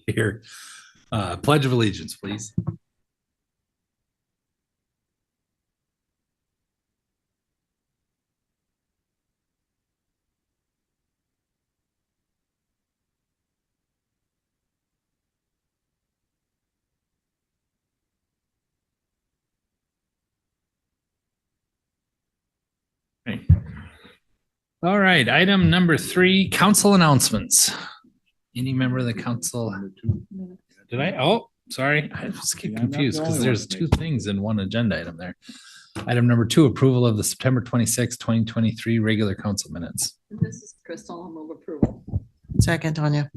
Here. Pledge of allegiance, please. Okay. All right, item number 3, council announcements. Any member of the council? Did I? Oh, sorry. I just get confused because there's 2 things in one agenda item there. Item number 2, approval of the September 26, 2023 regular council minutes. This is Crystal. I'll move approval. Second, Tanya.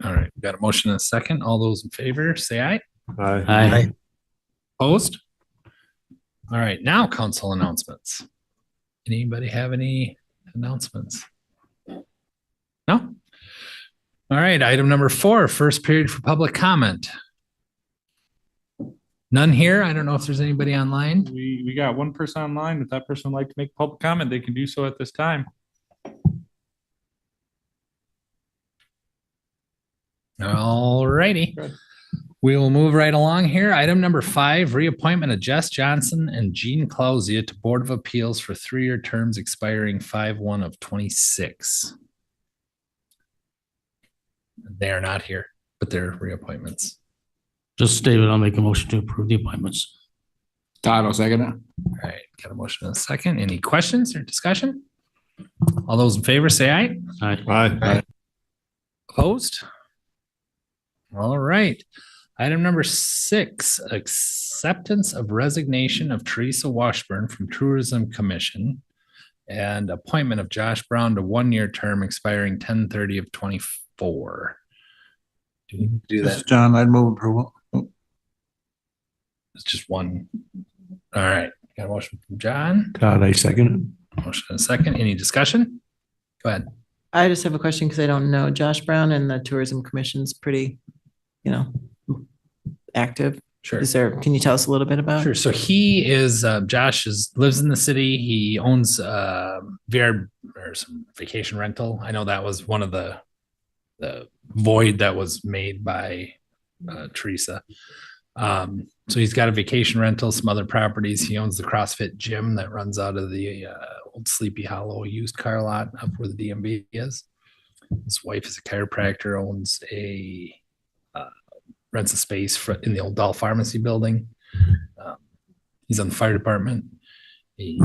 All right, got a motion and a second. All those in favor, say aye. Aye. Aye. Opposed? All right, now council announcements. Anybody have any announcements? No? All right, item number 4, first period for public comment. None here. I don't know if there's anybody online. We got one person online. If that person would like to make public comment, they can do so at this time. All righty. We will move right along here. Item number 5, reappointment of Jess Johnson and Jean Clausia to Board of Appeals for 3-year terms expiring 5/1 of 26. They are not here, but they're reappointments. Just David, I'll make a motion to approve the appointments. Todd, I'll second it. All right, got a motion and a second. Any questions or discussion? All those in favor say aye. Aye. Aye. Opposed? All right. Item number 6, acceptance of resignation of Teresa Washburn from Tourism Commission and appointment of Josh Brown to 1-year term expiring 10/30 of 24. Do we need to do This is that? John, I'd move approval. It's just one. All right. Got a motion from John. Todd, I second Motion and a second. Any discussion? Go ahead. I just have a question because I don't know. Josh Brown and the Tourism Commission's pretty, active. Sure. Can you tell us a little bit about? Sure. So he is Josh lives in the city. He owns VR or some vacation rental. I know that was one of the void that was made by Teresa. So he's got a vacation rental, some other properties. He owns the CrossFit gym that runs out of the old Sleepy Hollow used car lot up where the DMV is. His wife is a chiropractor, owns rents a space in the old Doll Pharmacy building. He's on the fire department. He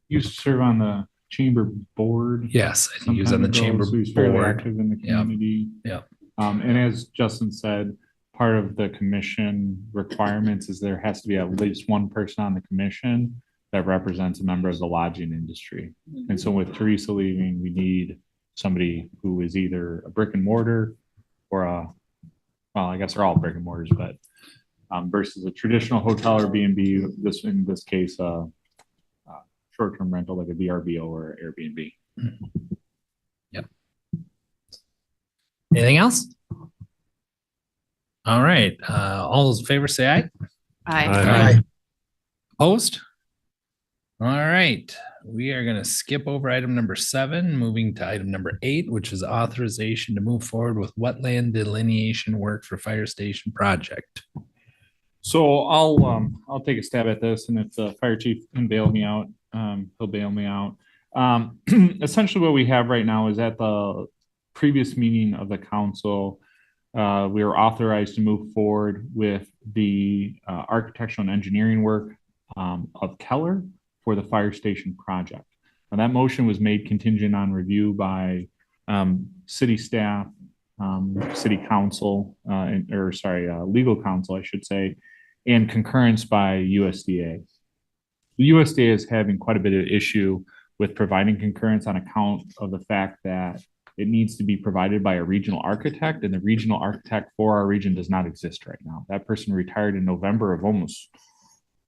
used to serve on the chamber board. Yes, I think he was on the chamber so he's fairly board. active in the community. Yeah. And as Justin said, part of the commission requirements is there has to be at least one person on the commission that represents a member of the lodging industry. And so with Teresa leaving, we need somebody who is either a brick and mortar or well, I guess they're all brick and mortars, but versus a traditional hotel or B&B, in this case, short-term rental like a VRBO or Airbnb. Yep. Anything else? All right. All those in favor say aye. Aye. Opposed? All right. We are going to skip over item number 7, moving to item number 8, which is authorization to move forward with wetland delineation work for fire station project. So I'll take a stab at this, and if the fire chief can bail me out, he'll bail me out. Essentially what we have right now is at the previous meeting of the council, we were authorized to move forward with the architectural and engineering work of Keller for the fire station project. Now that motion was made contingent on review by city staff, city council, legal counsel, I should say, and concurrence by USDA. The USDA is having quite a bit of issue with providing concurrence on account of the fact that it needs to be provided by a regional architect, and the regional architect for our region does not exist right now. That person retired in November of almost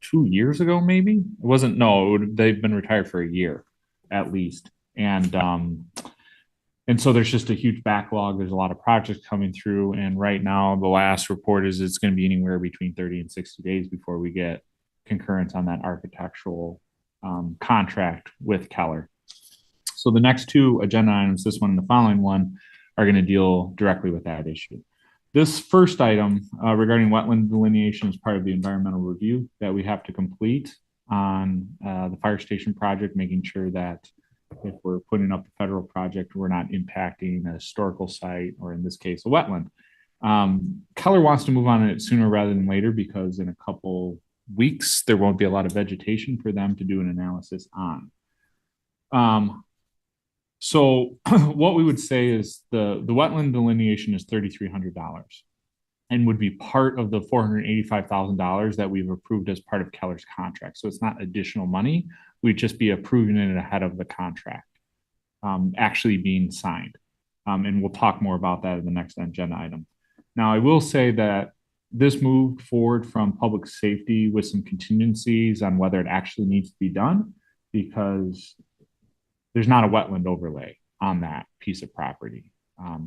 2 years ago, maybe. They've been retired for a year at least. And so there's just a huge backlog. There's a lot of projects coming through. And right now, the last report is it's going to be anywhere between 30 and 60 days before we get concurrence on that architectural contract with Keller. So the next 2 agenda items, this one and the following one, are going to deal directly with that issue. This first item regarding wetland delineation is part of the environmental review that we have to complete on the fire station project, making sure that if we're putting up a federal project, we're not impacting a historical site, or in this case, a wetland. Keller wants to move on it sooner rather than later because in a couple weeks, there won't be a lot of vegetation for them to do an analysis on. So what we would say is the wetland delineation is $3,300 and would be part of the $485,000 that we've approved as part of Keller's contract. So it's not additional money. We'd just be approving it ahead of the contract actually being signed. And we'll talk more about that in the next agenda item. Now, I will say that this moved forward from public safety with some contingencies on whether it actually needs to be done, because there's not a wetland overlay on that piece of property.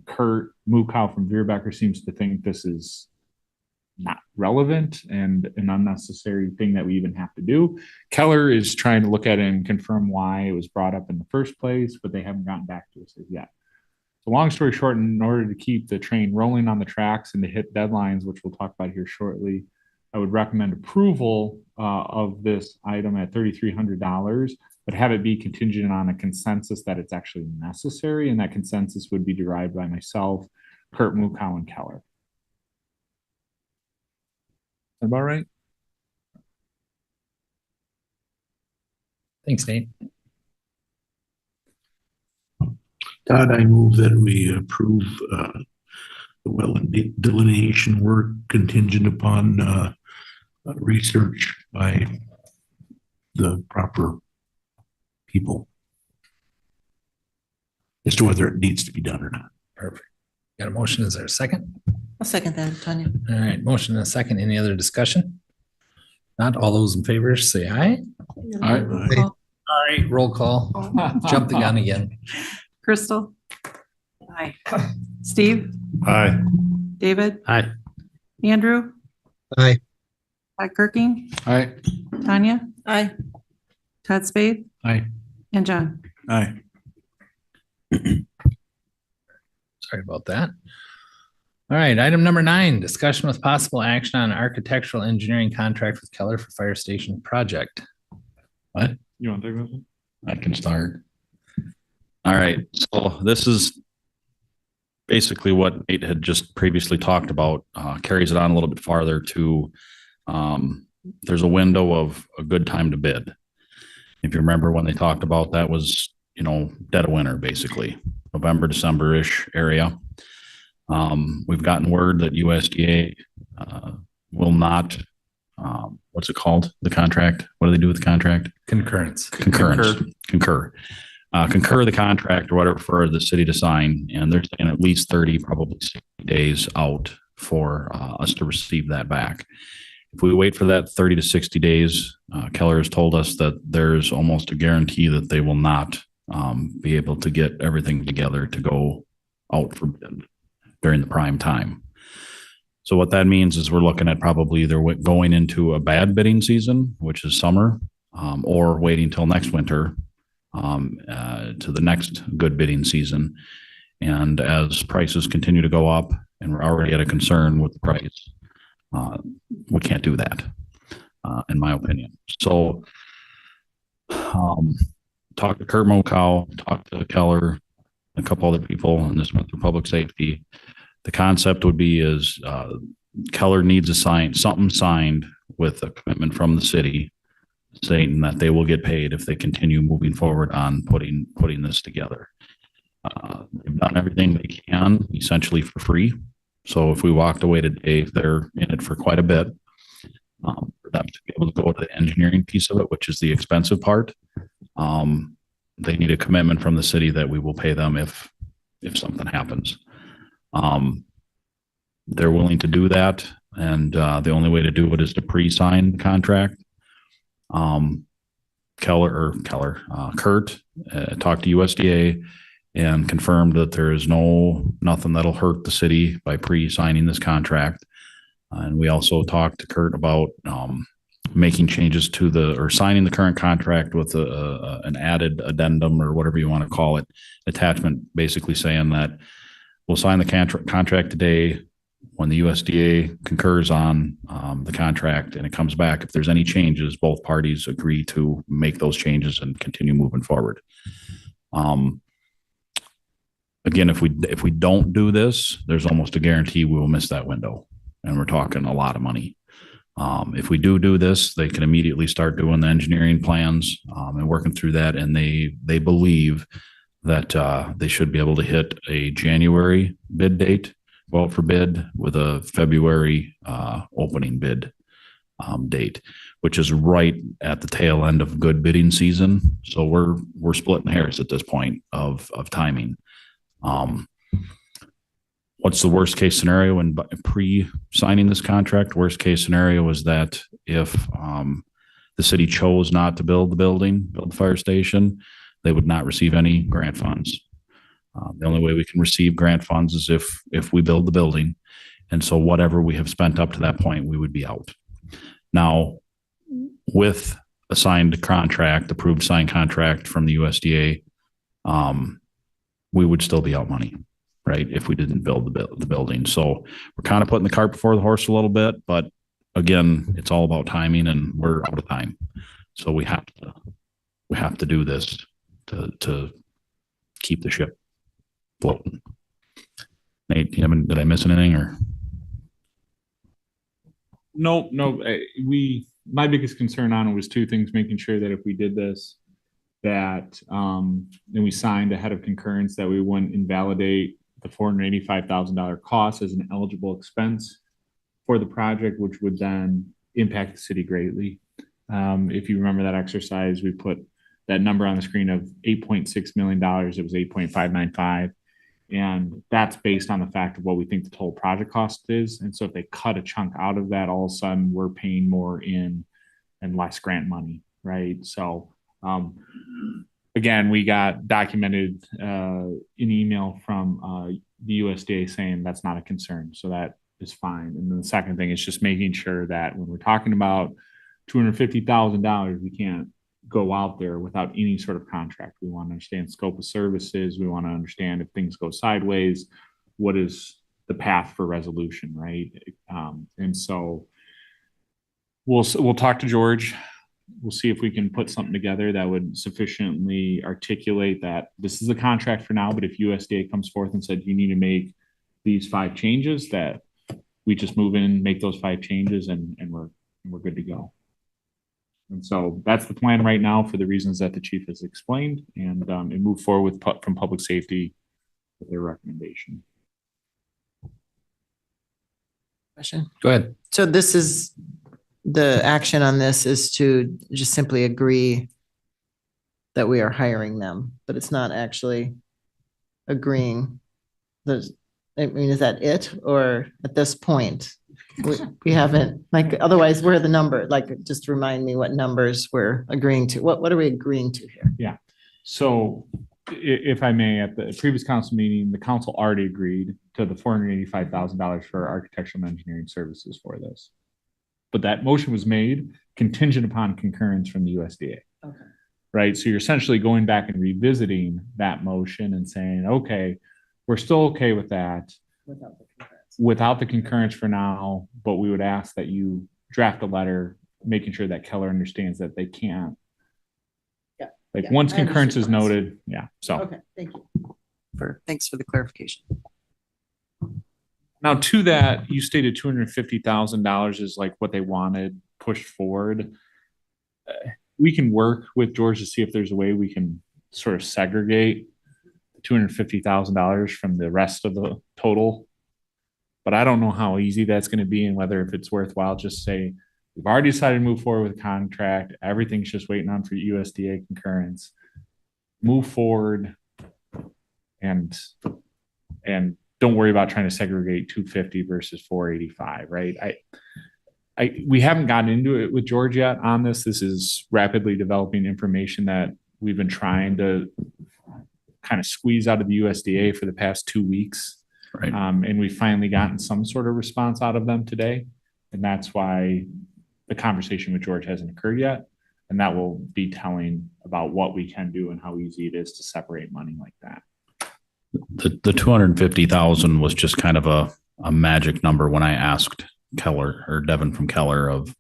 Kurt Mukow from Viroqua seems to think this is not relevant and an unnecessary thing that we even have to do. Keller is trying to look at it and confirm why it was brought up in the first place, but they haven't gotten back to us yet. So long story short, in order to keep the train rolling on the tracks and to hit deadlines, which we'll talk about here shortly, I would recommend approval of this item at $3,300, but have it be contingent on a consensus that it's actually necessary. And that consensus would be derived by myself, Kurt Mukow, and Keller. Is that about right? Thanks, Nate. Todd, I move that we approve the wetland delineation work contingent upon research by the proper people as to whether it needs to be done or not. Perfect. Got a motion. Is there a second? I'll second that, Tanya. All right. Motion and a second. Any other discussion? Not all those in favor say aye. Aye. All right. Roll call. Jump the gun again. Crystal? Aye. Steve? Aye. David? Aye. Andrew? Aye. Todd Kirking? Aye. Tanya? Aye. Todd Spade? Aye. And John? Aye. Sorry about that. All right. Item number 9, discussion with possible action on architectural engineering contract with Keller for fire station project. What? You want to take this one? I can start. All right. So this is basically what Nate had just previously talked about, carries it on a little bit farther to, there's a window of a good time to bid. If you remember when they talked about that was, dead of winter, basically November, December-ish area. We've gotten word that USDA will not, what's it called? The contract. What do they do with the contract? Concurrence. Concur the contract or whatever for the city to sign. And they're saying at least 30, probably 60 days out for us to receive that back. If we wait for that 30 to 60 days, Keller has told us that there's almost a guarantee that they will not be able to get everything together to go out for bid during the prime time. So what that means is we're looking at probably either going into a bad bidding season, which is summer, or waiting till next winter to the next good bidding season. And as prices continue to go up, and we're already at a concern with the price, we can't do that, in my opinion. So talk to Kurt Mukow, talk to Keller, a couple other people, and this went through public safety. The concept would be is Keller needs something signed with a commitment from the city stating that they will get paid if they continue moving forward on putting this together. They've done everything they can essentially for free. So if we walked away today, they're in it for quite a bit. For them to be able to go to the engineering piece of it, which is the expensive part, they need a commitment from the city that we will pay them if something happens. They're willing to do that, and the only way to do it is to pre-sign the contract. Kurt talked to USDA and confirmed that there is nothing that'll hurt the city by pre-signing this contract. And we also talked to Kurt about making changes to signing the current contract with an added addendum or whatever you want to call it, attachment, basically saying that We'll sign the contract today. When the USDA concurs on the contract and it comes back, if there's any changes, both parties agree to make those changes and continue moving forward. Again, if we don't do this, there's almost a guarantee we will miss that window, and we're talking a lot of money. If we do this, they can immediately start doing the engineering plans and working through that, and they believe that they should be able to hit a January bid date, go out for bid, with a February opening bid date, which is right at the tail end of good bidding season. So we're splitting hairs at this point of timing. What's the worst case scenario in pre-signing this contract? Worst case scenario is that if the city chose not to build the fire station, they would not receive any grant funds. The only way we can receive grant funds is if we build the building. And so whatever we have spent up to that point, we would be out. Now, with a approved signed contract from the USDA, we would still be out money, right, if we didn't build the building. So we're kind of putting the cart before the horse a little bit, but again, it's all about timing, and we're out of time. So we have to do this to keep the ship floating. Nate, did I miss anything or? No. My biggest concern on it was two things: making sure that if we did this, that and we signed ahead of concurrence, that we wouldn't invalidate the $485,000 cost as an eligible expense for the project, which would then impact the city greatly. If you remember that exercise, we put that number on the screen of $8.6 million. It was 8.595. And that's based on the fact of what we think the total project cost is. And so if they cut a chunk out of that, all of a sudden we're paying more in and less grant money, right? So again, we got documented an email from the USDA saying that's not a concern. So that is fine. And then the second thing is just making sure that when we're talking about $250,000, we can't go out there without any sort of contract. We want to understand scope of services. We want to understand if things go sideways, what is the path for resolution, right? And so we'll talk to George. We'll see if we can put something together that would sufficiently articulate that this is a contract for now, but if USDA comes forth and said you need to make these 5 changes, that we just move in, make those 5 changes, and we're good to go. And so that's the plan right now for the reasons that the chief has explained, and move forward from public safety with their recommendation. Question. Go ahead. So this is, the action on this is to just simply agree that we are hiring them, but it's not actually agreeing. I mean, is that it? Or at this point, we haven't, like, otherwise we're the number, like, just remind me what numbers we're agreeing to. What are we agreeing to here? Yeah. So if I may, at the previous council meeting, the council already agreed to the $485,000 for architectural and engineering services for this. But that motion was made contingent upon concurrence from the USDA. Okay. Right. So you're essentially going back and revisiting that motion and saying, okay, we're still okay with that without the concurrence for now, but we would ask that you draft a letter making sure that Keller understands that they can't. Yeah. Like, Yeah, once I concurrence is understand. noted. Yeah. So. Okay, thank you. Thanks for the clarification. Now, to that, you stated $250,000 is like what they wanted pushed forward. We can work with George to see if there's a way we can sort of segregate $250,000 from the rest of the total. But I don't know how easy that's going to be, and whether if it's worthwhile just say, we've already decided to move forward with the contract. Everything's just waiting on for USDA concurrence. Move forward and don't worry about trying to segregate 250 versus 485, right? We haven't gotten into it with George yet on this. This is rapidly developing information that we've been trying to kind of squeeze out of the USDA for the past 2 weeks. Right. And we've finally gotten some sort of response out of them today. And that's why the conversation with George hasn't occurred yet. And that will be telling about what we can do and how easy it is to separate money like that. The 250,000 was just kind of a magic number when I asked Keller or Devin from Keller of